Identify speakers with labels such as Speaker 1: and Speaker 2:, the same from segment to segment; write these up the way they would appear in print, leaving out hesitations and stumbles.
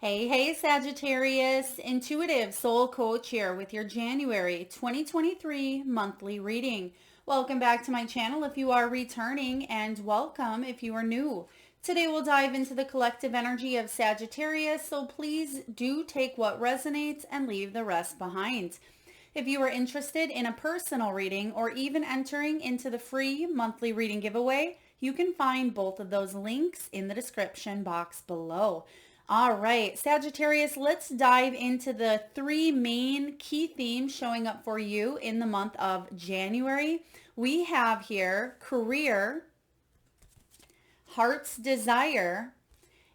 Speaker 1: Hey, Sagittarius, intuitive soul coach here with your January 2023 monthly reading. Welcome back to my channel if you are returning, and welcome if you are new. Today we'll dive into the collective energy of Sagittarius, so please do take what resonates and leave the rest behind. If you are interested in a personal reading or even entering into the free monthly reading giveaway, you can find both of those links in the description box below. All right, Sagittarius, let's dive into the three main key themes showing up for you in the month of January. We have here career, heart's desire,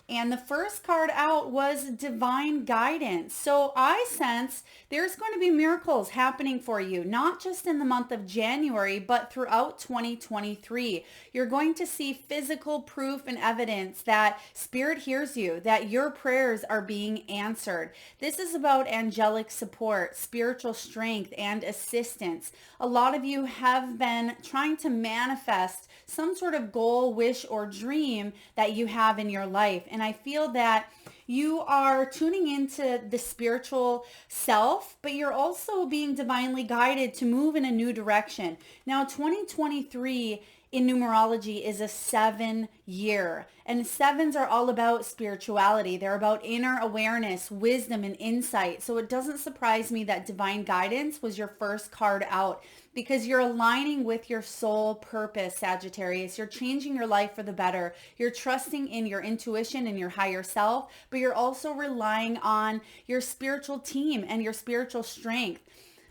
Speaker 1: and the first card out was divine guidance. So I sense there's going to be miracles happening for you, not just in the month of January, but throughout 2023. You're going to see physical proof and evidence that Spirit hears you, that your prayers are being answered. This is about angelic support, spiritual strength, and assistance. A lot of you have been trying to manifest some sort of goal, wish, or dream that you have in your life. And I feel that you are tuning into the spiritual self, but you're also being divinely guided to move in a new direction. Now, 2023 in numerology is a 7 year, and sevens are all about spirituality. They're about inner awareness, wisdom, and insight. So it doesn't surprise me that divine guidance was your first card out, because you're aligning with your soul purpose, Sagittarius. You're changing your life for the better. You're trusting in your intuition and your higher self, but you're also relying on your spiritual team and your spiritual strength.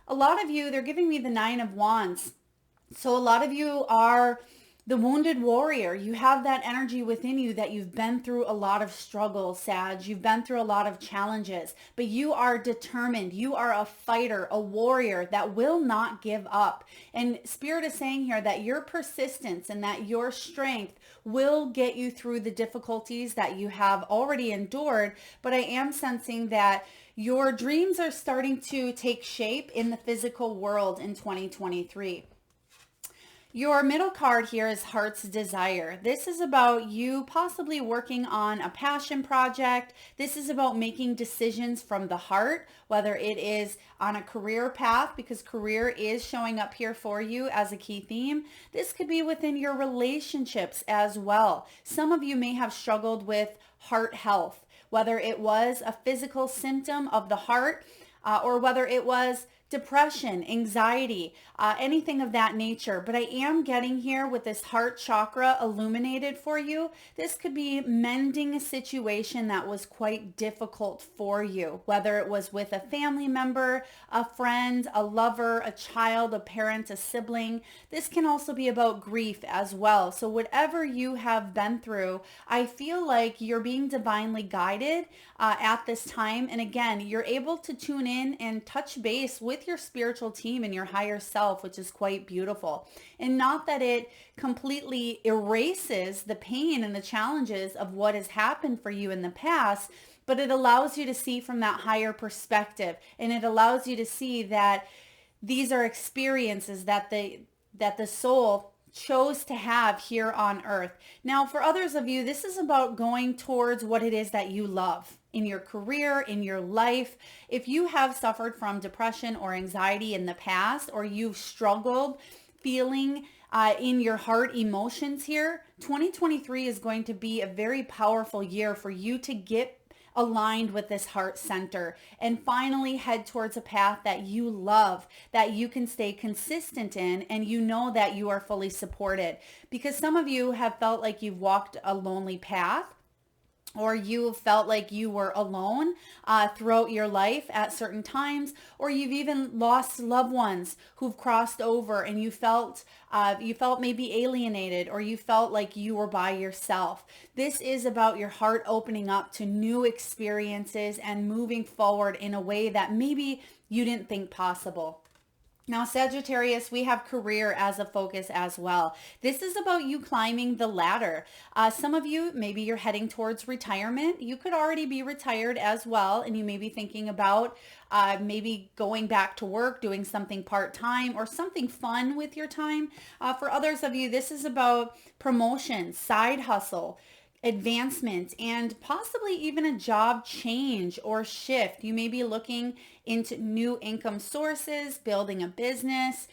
Speaker 1: A lot of you, they're giving me the 9 of Wands. So a lot of you are the wounded warrior. You have that energy within you that you've been through a lot of struggles, Sag. You've been through a lot of challenges, but you are determined. You are a fighter, a warrior that will not give up. And Spirit is saying here that your persistence and that your strength will get you through the difficulties that you have already endured. But I am sensing that your dreams are starting to take shape in the physical world in 2023. Your middle card here is Heart's Desire. This is about you possibly working on a passion project. This is about making decisions from the heart, whether it is on a career path, because career is showing up here for you as a key theme. This could be within your relationships as well. Some of you may have struggled with heart health, whether it was a physical symptom of the heart or whether it was depression, anxiety, anything of that nature. But I am getting here with this heart chakra illuminated for you. This could be mending a situation that was quite difficult for you, whether it was with a family member, a friend, a lover, a child, a parent, a sibling. This can also be about grief as well. So whatever you have been through, I feel like you're being divinely guided at this time. And again, you're able to tune in and touch base with your spiritual team and your higher self, which is quite beautiful. And not that it completely erases the pain and the challenges of what has happened for you in the past, but it allows you to see from that higher perspective. And it allows you to see that these are experiences that the soul chose to have here on earth. Now, for others of you, this is about going towards what it is that you love in your career, in your life. If you have suffered from depression or anxiety in the past, or you've struggled feeling in your heart emotions here, 2023 is going to be a very powerful year for you to get aligned with this heart center and finally head towards a path that you love, that you can stay consistent in, and you know that you are fully supported. Because some of you have felt like you've walked a lonely path, or you felt like you were alone throughout your life at certain times, or you've even lost loved ones who've crossed over, and you felt maybe alienated, or you felt like you were by yourself. This is about your heart opening up to new experiences and moving forward in a way that maybe you didn't think possible. Now, Sagittarius, we have career as a focus as well. This is about you climbing the ladder. Some of you, maybe you're heading towards retirement. You could already be retired as well, and you may be thinking about maybe going back to work, doing something part-time or something fun with your time. For others of you, this is about promotion, side hustle, advancement and possibly even a job change or shift. You may be looking into new income sources, building a business,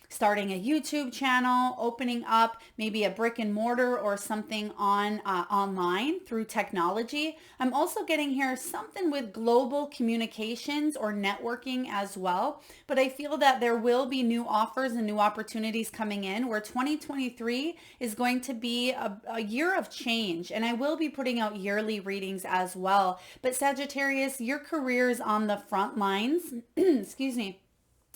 Speaker 1: starting a YouTube channel, opening up maybe a brick and mortar or something on online through technology. I'm also getting here something with global communications or networking as well. But I feel that there will be new offers and new opportunities coming in where 2023 is going to be a year of change. And I will be putting out yearly readings as well. But Sagittarius, your career is on the front lines. Excuse me.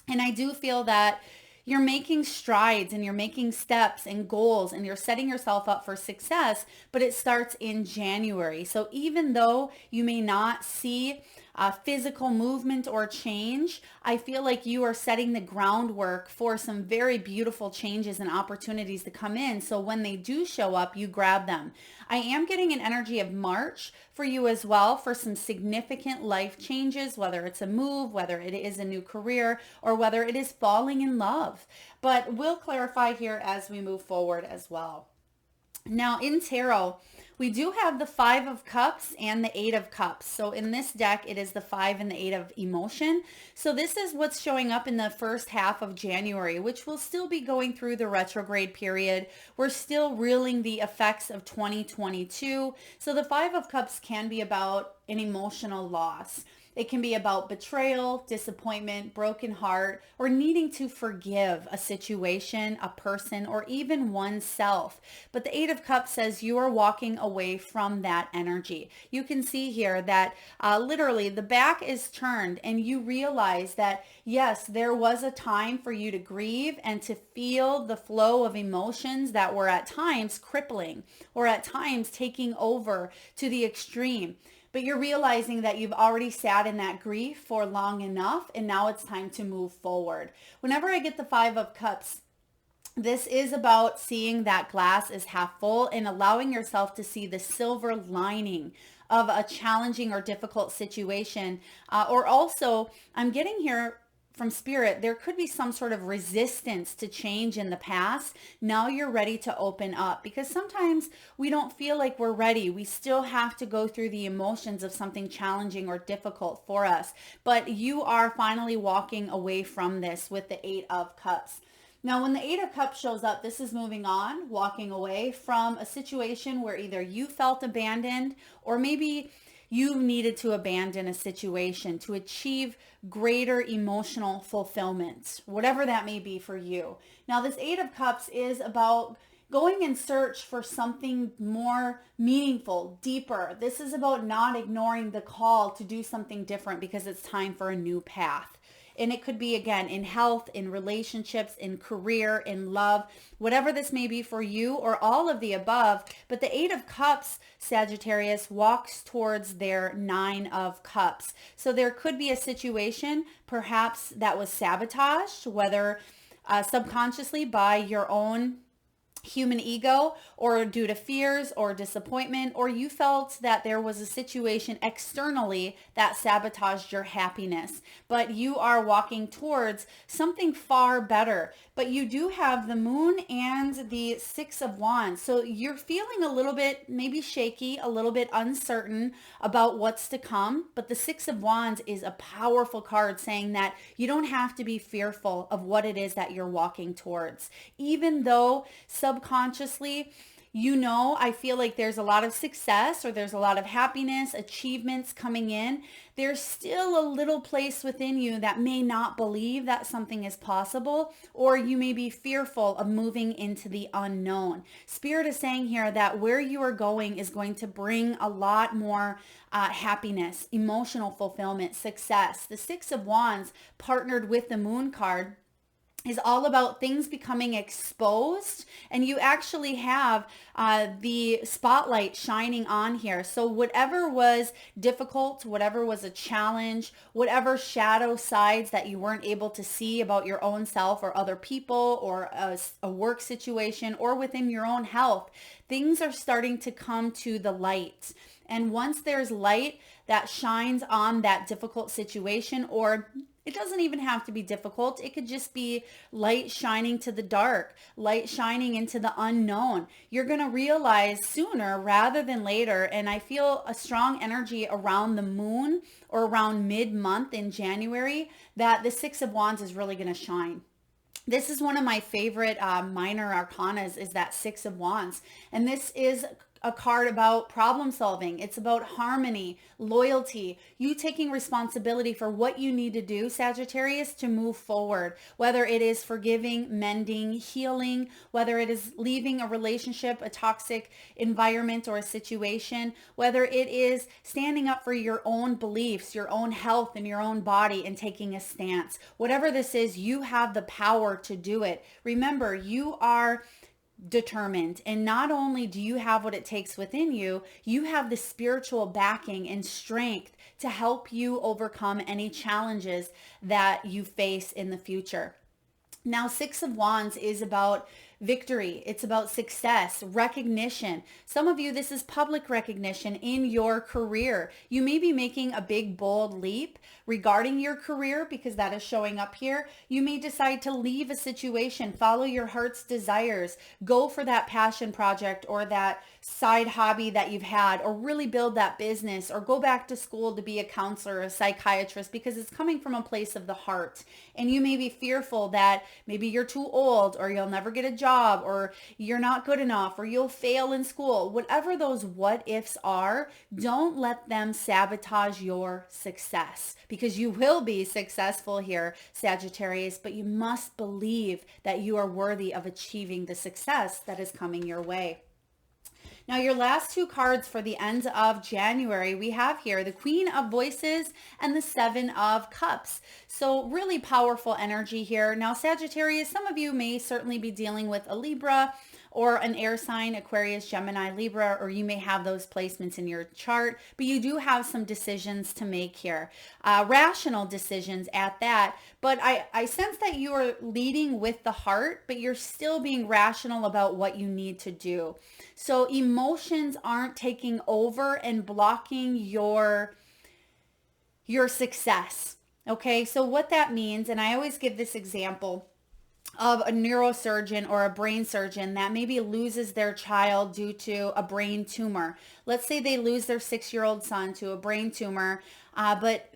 Speaker 1: And I do feel that you're making strides and you're making steps and goals and you're setting yourself up for success, but it starts in January. So even though you may not see physical movement or change, I feel like you are setting the groundwork for some very beautiful changes and opportunities to come in. So when they do show up, you grab them. I am getting an energy of March for you as well for some significant life changes, whether it's a move, whether it is a new career, or whether it is falling in love. But we'll clarify here as we move forward as well. Now in tarot, we do have the 5 of Cups and the 8 of Cups. So in this deck, it is the 5 and the 8 of emotion. So this is what's showing up in the first half of January, which will still be going through the retrograde period. We're still reeling the effects of 2022. So the 5 of Cups can be about an emotional loss. It can be about betrayal, disappointment, broken heart, or needing to forgive a situation, a person, or even oneself. But the 8 of Cups says you are walking away from that energy. You can see here that literally the back is turned and you realize that, yes, there was a time for you to grieve and to feel the flow of emotions that were at times crippling or at times taking over to the extreme. But you're realizing that you've already sat in that grief for long enough and now it's time to move forward. Whenever I get the 5 of Cups, this is about seeing that glass is half full and allowing yourself to see the silver lining of a challenging or difficult situation. Or also, I'm getting here from Spirit, there could be some sort of resistance to change in the past. Now you're ready to open up, because sometimes we don't feel like we're ready. We still have to go through the emotions of something challenging or difficult for us. But you are finally walking away from this with the 8 of Cups. Now, when the 8 of Cups shows up, this is moving on, walking away from a situation where either you felt abandoned or maybe you needed to abandon a situation to achieve greater emotional fulfillment, whatever that may be for you. Now, this 8 of Cups is about going in search for something more meaningful, deeper. This is about not ignoring the call to do something different because it's time for a new path. And it could be, again, in health, in relationships, in career, in love, whatever this may be for you or all of the above. But the 8 of Cups, Sagittarius, walks towards their 9 of Cups. So there could be a situation perhaps that was sabotaged, whether subconsciously by your own human ego or due to fears or disappointment, or you felt that there was a situation externally that sabotaged your happiness, but you are walking towards something far better. But you do have the Moon and the 6 of Wands. So you're feeling a little bit maybe shaky, a little bit uncertain about what's to come. But the 6 of Wands is a powerful card saying that you don't have to be fearful of what it is that you're walking towards. Even though subconsciously, I feel like there's a lot of success or there's a lot of happiness, achievements coming in. There's still a little place within you that may not believe that something is possible, or you may be fearful of moving into the unknown. Spirit is saying here that where you are going is going to bring a lot more happiness, emotional fulfillment, success. The 6 of Wands partnered with the Moon card is all about things becoming exposed, and you actually have the spotlight shining on here. So whatever was difficult, whatever was a challenge, whatever shadow sides that you weren't able to see about your own self or other people or a work situation or within your own health, things are starting to come to the light. And once there's light that shines on that difficult situation, or It doesn't even have to be difficult. It could just be light shining to the dark, light shining into the unknown. You're going to realize sooner rather than later. And I feel a strong energy around the moon or around mid-month in January that the Six of Wands is really going to shine. This is one of my favorite minor arcanas, is that Six of Wands. And this is a card about problem solving. It's about harmony, loyalty, you taking responsibility for what you need to do, Sagittarius, to move forward, whether it is forgiving, mending, healing, whether it is leaving a relationship, a toxic environment or a situation, whether it is standing up for your own beliefs, your own health and your own body and taking a stance. Whatever this is, you have the power to do it. Remember, you are determined. And not only do you have what it takes within you, you have the spiritual backing and strength to help you overcome any challenges that you face in the future. Now, Six of Wands is about victory. It's about success, recognition. Some of you, this is public recognition in your career. You may be making a big, bold leap regarding your career because that is showing up here. You may decide to leave a situation, follow your heart's desires, go for that passion project or that side hobby that you've had, or really build that business, or go back to school to be a counselor or a psychiatrist, because it's coming from a place of the heart. And you may be fearful that maybe you're too old, or you'll never get a job, or you're not good enough, or you'll fail in school. Whatever those what ifs are, don't let them sabotage your success, because you will be successful here, Sagittarius, but you must believe that you are worthy of achieving the success that is coming your way. Now, your last two cards for the end of January, we have here the Queen of Voices and the Seven of Cups. So really powerful energy here. Now, Sagittarius, some of you may certainly be dealing with a Libra or an air sign, Aquarius, Gemini, Libra, or you may have those placements in your chart, but you do have some decisions to make here, rational decisions at that. But I sense that you are leading with the heart, but you're still being rational about what you need to do. So emotions aren't taking over and blocking your success. Okay, so what that means, and I always give this example of a neurosurgeon or a brain surgeon that maybe loses their child due to a brain tumor. Let's say they lose their 6-year-old son to a brain tumor, but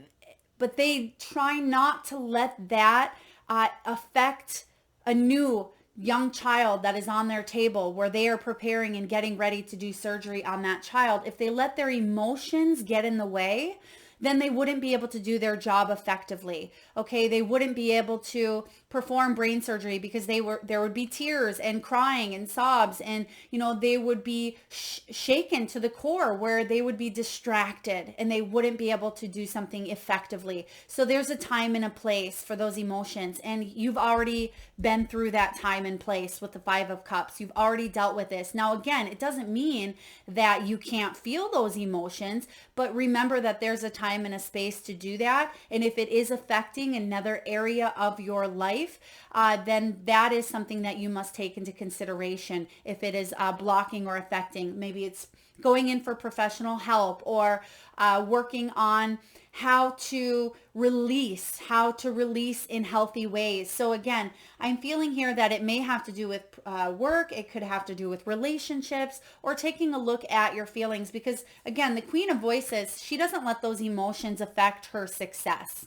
Speaker 1: they try not to let that affect a new young child that is on their table where they are preparing and getting ready to do surgery on that child. If they let their emotions get in the way, then they wouldn't be able to do their job effectively. Okay, they wouldn't be able to perform brain surgery because there would be tears and crying and sobs, and they would be shaken to the core where they would be distracted and they wouldn't be able to do something effectively. So there's a time and a place for those emotions, and you've already been through that time and place with the Five of Cups. You've already dealt with this. Now, again, it doesn't mean that you can't feel those emotions, but remember that there's a time and a space to do that. And if it is affecting another area of your life, then that is something that you must take into consideration. If it is blocking or affecting, maybe it's going in for professional help, or working on how to release in healthy ways. So again, I'm feeling here that it may have to do with work. It could have to do with relationships, or taking a look at your feelings, because again, the Queen of Voices, she doesn't let those emotions affect her success.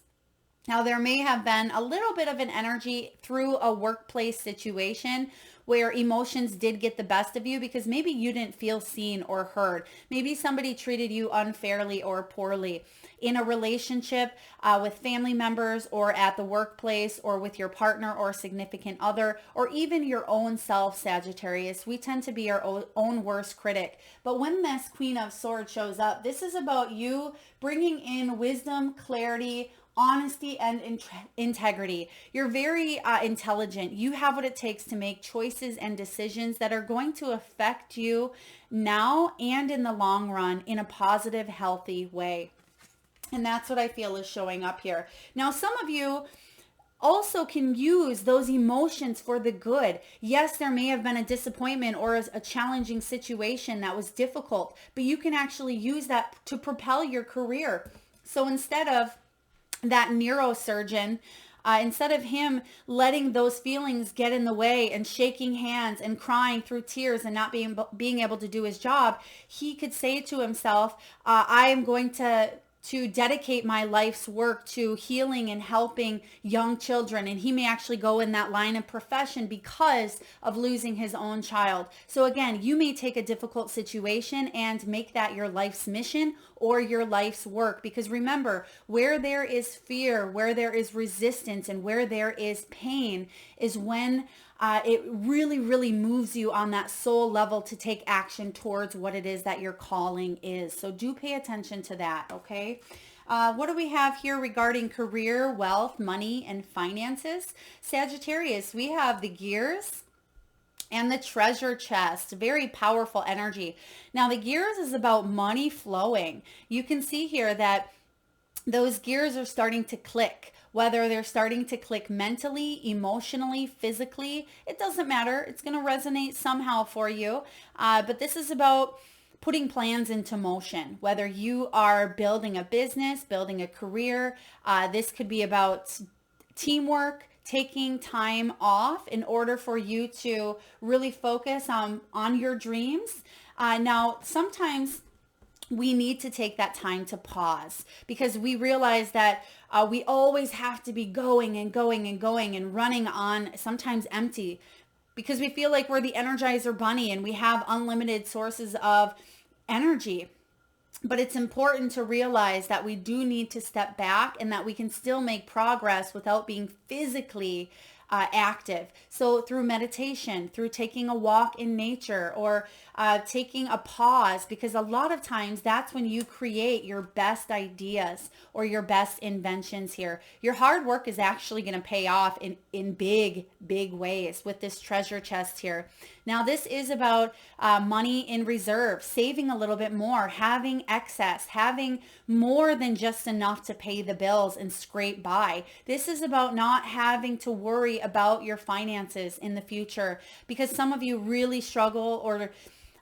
Speaker 1: Now, there may have been a little bit of an energy through a workplace situation where emotions did get the best of you because maybe you didn't feel seen or heard. Maybe somebody treated you unfairly or poorly in a relationship with family members, or at the workplace, or with your partner or significant other, or even your own self, Sagittarius. We tend to be our own worst critic. But when this Queen of Swords shows up, this is about you bringing in wisdom, clarity, honesty, and integrity. You're very intelligent. You have what it takes to make choices and decisions that are going to affect you now and in the long run in a positive, healthy way. And that's what I feel is showing up here. Now, some of you also can use those emotions for the good. Yes, there may have been a disappointment or a challenging situation that was difficult, but you can actually use that to propel your career. So instead of that neurosurgeon, instead of him letting those feelings get in the way and shaking hands and crying through tears and not being able to do his job, he could say to himself, I am going to dedicate my life's work to healing and helping young children. And he may actually go in that line of profession because of losing his own child. So again, you may take a difficult situation and make that your life's mission or your life's work. Because remember, where there is fear, where there is resistance, and where there is pain is when it really, really moves you on that soul level to take action towards what it is that your calling is. So do pay attention to that, okay? What do we have here regarding career, wealth, money, and finances? Sagittarius, we have the gears and the treasure chest. Very powerful energy. Now, the gears is about money flowing. You can see here that those gears are starting to click. Whether they're starting to click mentally, emotionally, physically, it doesn't matter. It's going to resonate somehow for you. But this is about putting plans into motion. Whether you are building a business, building a career, this could be about teamwork, taking time off in order for you to really focus on your dreams. Now, sometimes we need to take that time to pause because we realize that we always have to be going and going and going and running on sometimes empty because we feel like we're the Energizer Bunny and we have unlimited sources of energy. But it's important to realize that we do need to step back and that we can still make progress without being physically active. So through meditation, through taking a walk in nature, or taking a pause, because a lot of times that's when you create your best ideas or your best inventions here. Your hard work is actually going to pay off in big, big ways with this treasure chest here. Now, this is about money in reserve, saving a little bit more, having excess, having more than just enough to pay the bills and scrape by. This is about not having to worry about your finances in the future, because some of you really struggle or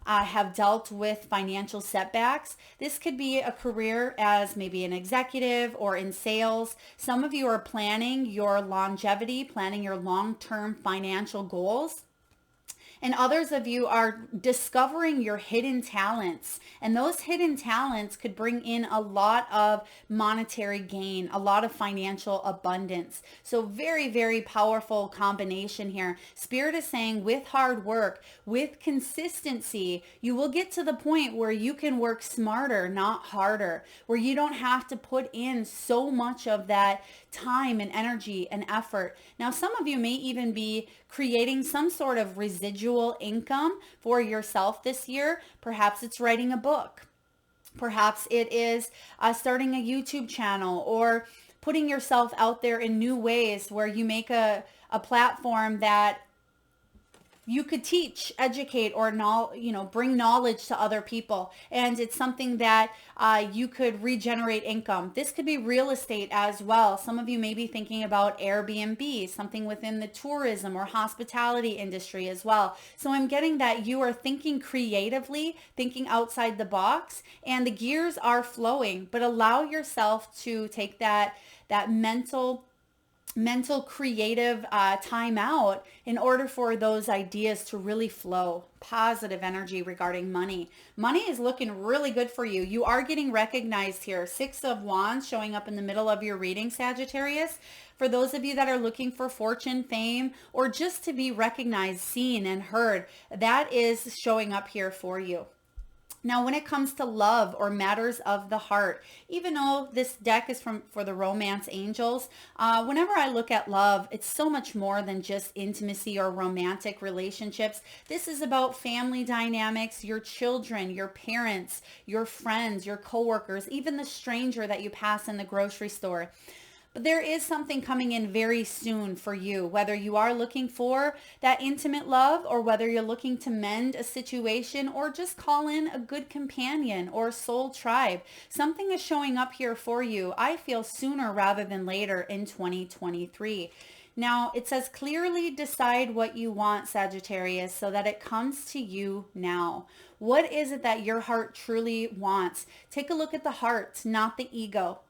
Speaker 1: have dealt with financial setbacks. This could be a career as maybe an executive or in sales. Some of you are planning your longevity, planning your long-term financial goals. And others of you are discovering your hidden talents. And those hidden talents could bring in a lot of monetary gain, a lot of financial abundance. So very, very powerful combination here. Spirit is saying with hard work, with consistency, you will get to the point where you can work smarter, not harder, where you don't have to put in so much of that time and energy and effort. Now, some of you may even be creating some sort of residual income for yourself this year. Perhaps it's writing a book. Perhaps it is starting a YouTube channel or putting yourself out there in new ways where you make a platform that you could teach, educate, or bring knowledge to other people. And it's something that you could regenerate income. This could be real estate as well. Some of you may be thinking about Airbnb, something within the tourism or hospitality industry as well. So I'm getting that you are thinking creatively, thinking outside the box, and the gears are flowing, but allow yourself to take that mental creative time out in order for those ideas to really flow. Positive energy regarding money. Money is looking really good for you. You are getting recognized here. 6 of Wands showing up in the middle of your reading, Sagittarius. For those of you that are looking for fortune, fame, or just to be recognized, seen, and heard, that is showing up here for you. Now, when it comes to love or matters of the heart, even though this deck is for the romance angels, whenever I look at love, it's so much more than just intimacy or romantic relationships. This is about family dynamics, your children, your parents, your friends, your coworkers, even the stranger that you pass in the grocery store. But there is something coming in very soon for you, whether you are looking for that intimate love or whether you're looking to mend a situation or just call in a good companion or soul tribe. Something is showing up here for you, I feel, sooner rather than later in 2023. Now, it says clearly decide what you want, Sagittarius, so that it comes to you now. What is it that your heart truly wants? Take a look at the heart, not the ego.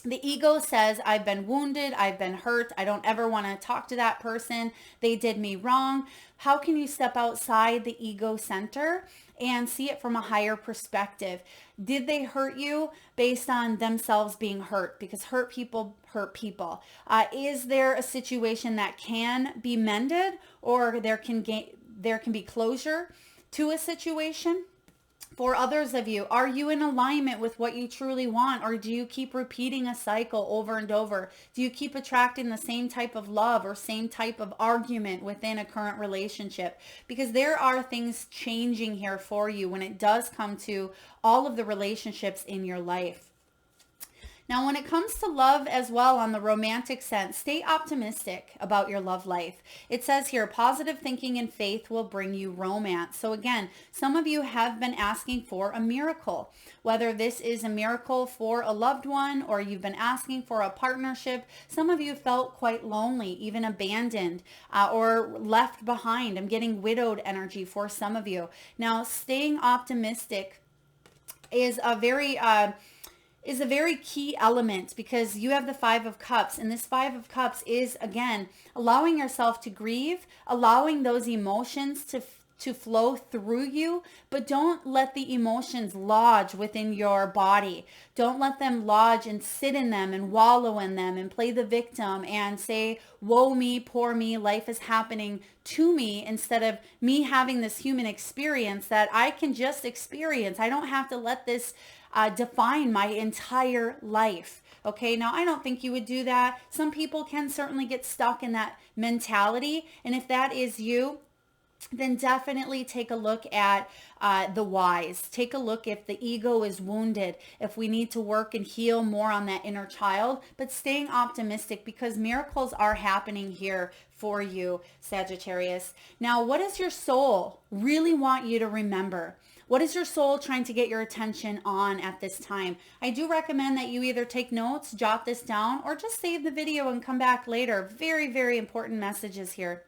Speaker 1: The ego says, I've been wounded, I've been hurt, I don't ever want to talk to that person, they did me wrong. How can you step outside the ego center and see it from a higher perspective? Did they hurt you based on themselves being hurt? Because hurt people hurt people. Is there a situation that can be mended, or there can be closure to a situation? For others of you, are you in alignment with what you truly want, or do you keep repeating a cycle over and over? Do you keep attracting the same type of love or same type of argument within a current relationship? Because there are things changing here for you when it does come to all of the relationships in your life. Now, when it comes to love as well, on the romantic sense, stay optimistic about your love life. It says here, positive thinking and faith will bring you romance. So again, some of you have been asking for a miracle, whether this is a miracle for a loved one or you've been asking for a partnership. Some of you felt quite lonely, even abandoned or left behind. I'm getting widowed energy for some of you. Now, staying optimistic is a very key element, because you have the Five of Cups, and this Five of Cups is, again, allowing yourself to grieve, allowing those emotions to flow through you, but don't let the emotions lodge within your body. Don't let them lodge and sit in them and wallow in them and play the victim and say, woe me, poor me, life is happening to me, instead of me having this human experience that I can just experience. I don't have to let this define my entire life. Okay, now I don't think you would do that. Some people can certainly get stuck in that mentality. And if that is you, then definitely take a look at the whys. Take a look if the ego is wounded, if we need to work and heal more on that inner child, but staying optimistic, because miracles are happening here for you, Sagittarius. Now, what does your soul really want you to remember? What is your soul trying to get your attention on at this time? I do recommend that you either take notes, jot this down, or just save the video and come back later. Very, very important messages here.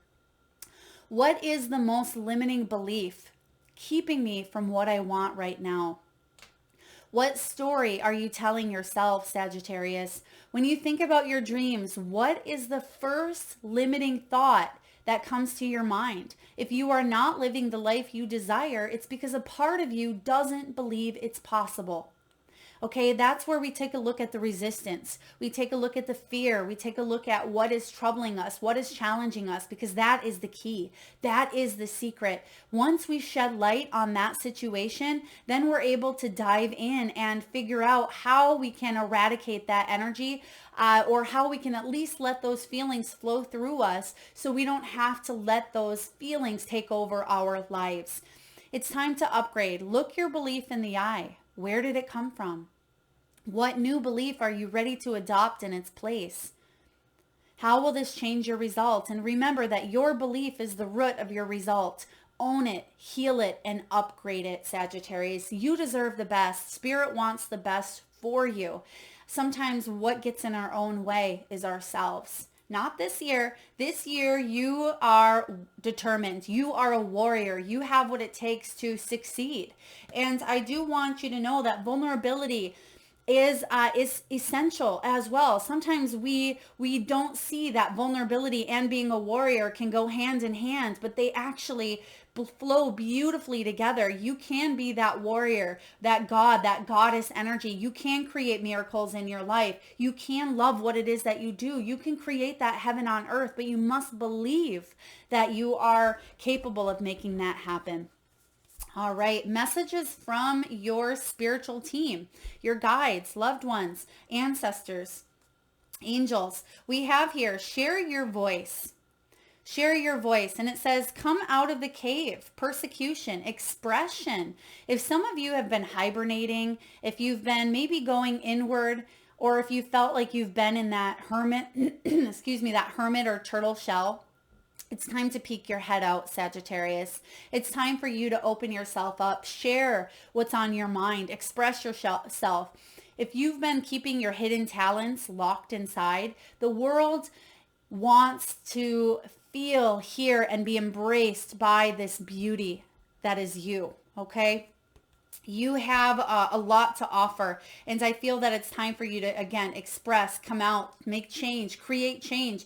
Speaker 1: What is the most limiting belief keeping me from what I want right now? What story are you telling yourself, Sagittarius? When you think about your dreams, what is the first limiting thought that comes to your mind? If you are not living the life you desire, it's because a part of you doesn't believe it's possible. Okay, that's where we take a look at the resistance. We take a look at the fear. We take a look at what is troubling us, what is challenging us, because that is the key. That is the secret. Once we shed light on that situation, then we're able to dive in and figure out how we can eradicate that energy, or how we can at least let those feelings flow through us so we don't have to let those feelings take over our lives. It's time to upgrade. Look your belief in the eye. Where did it come from? What new belief are you ready to adopt in its place? How will this change your results? And remember that your belief is the root of your result. Own it, heal it, and upgrade it, Sagittarius. You deserve the best. Spirit wants the best for you. Sometimes what gets in our own way is ourselves. Not this year. This year, you are determined. You are a warrior. You have what it takes to succeed. And I do want you to know that vulnerability is essential as well. Sometimes we don't see that vulnerability and being a warrior can go hand in hand, but they actually flow beautifully together. You can be that warrior, that god, that goddess energy. You can create miracles in your life. You can love what it is that you do. You can create that heaven on earth, but you must believe that you are capable of making that happen. All right, messages from your spiritual team, your guides, loved ones, ancestors, angels. We have here, share your voice. Share your voice. And it says, come out of the cave, persecution, expression. If some of you have been hibernating, if you've been maybe going inward, or if you felt like you've been in that hermit, that hermit or turtle shell, it's time to peek your head out, Sagittarius. It's time for you to open yourself up, share what's on your mind, express yourself. If you've been keeping your hidden talents locked inside, the world wants to feel, hear, and be embraced by this beauty that is you, okay? You have a lot to offer. And I feel that it's time for you to, again, express, come out, make change, create change.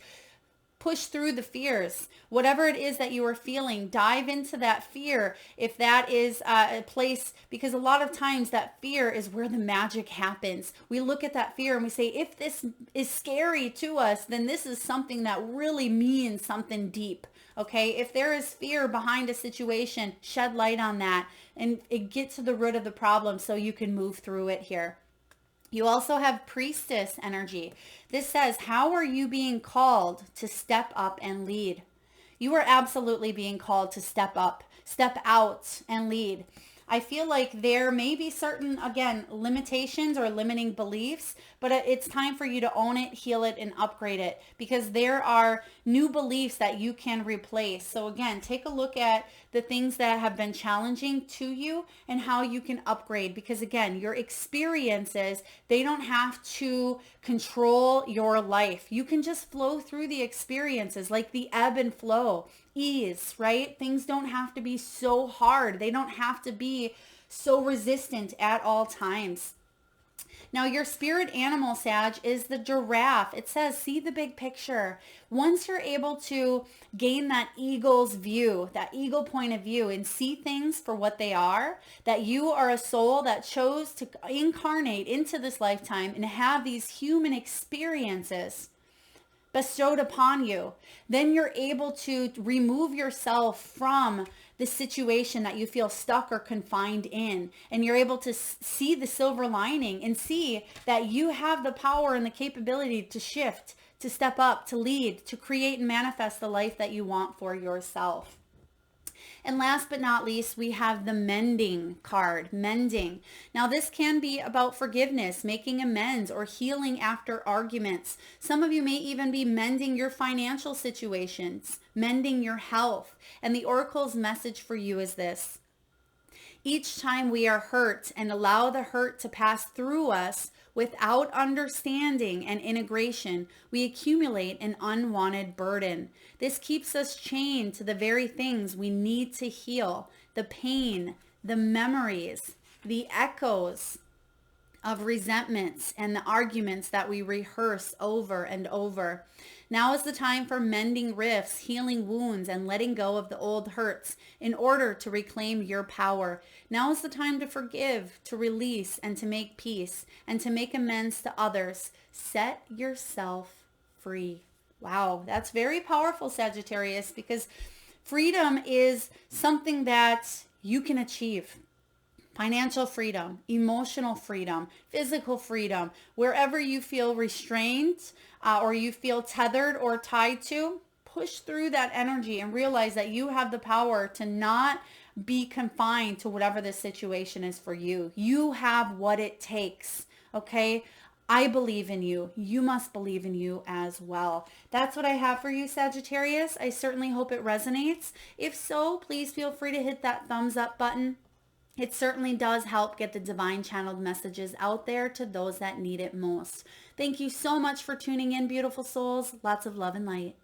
Speaker 1: Push through the fears. Whatever it is that you are feeling, dive into that fear. If that is a place, because a lot of times that fear is where the magic happens. We look at that fear and we say, if this is scary to us, then this is something that really means something deep. Okay, if there is fear behind a situation, shed light on that and get to the root of the problem so you can move through it here. You also have priestess energy. This says, how are you being called to step up and lead? You are absolutely being called to step up, step out and lead. I feel like there may be certain, again, limitations or limiting beliefs, but it's time for you to own it, heal it, and upgrade it, because there are new beliefs that you can replace. So again, take a look at the things that have been challenging to you and how you can upgrade, because again, your experiences, they don't have to control your life. You can just flow through the experiences like the ebb and flow. Ease, right? Things don't have to be so hard. They don't have to be so resistant at all times. Now, your spirit animal, Sag, is the giraffe. It says, see the big picture. Once you're able to gain that eagle's view, that eagle point of view, and see things for what they are, that you are a soul that chose to incarnate into this lifetime and have these human experiences bestowed upon you, then you're able to remove yourself from the situation that you feel stuck or confined in. And you're able to see the silver lining and see that you have the power and the capability to shift, to step up, to lead, to create and manifest the life that you want for yourself. And last but not least, we have the mending card, mending. Now this can be about forgiveness, making amends, or healing after arguments. Some of you may even be mending your financial situations, mending your health. And the oracle's message for you is this: each time we are hurt and allow the hurt to pass through us without understanding and integration, we accumulate an unwanted burden. This keeps us chained to the very things we need to heal: the pain, the memories, the echoes of resentments, and the arguments that we rehearse over and over. Now is the time for mending rifts, healing wounds, and letting go of the old hurts in order to reclaim your power. Now is the time to forgive, to release, and to make peace, and to make amends to others. Set yourself free. Wow, that's very powerful, Sagittarius, because freedom is something that you can achieve. Financial freedom, emotional freedom, physical freedom, wherever you feel restrained or you feel tethered or tied to, push through that energy and realize that you have the power to not be confined to whatever the situation is for you. You have what it takes, okay? I believe in you. You must believe in you as well. That's what I have for you, Sagittarius. I certainly hope it resonates. If so, please feel free to hit that thumbs up button. It certainly does help get the divine channeled messages out there to those that need it most. Thank you so much for tuning in, beautiful souls. Lots of love and light.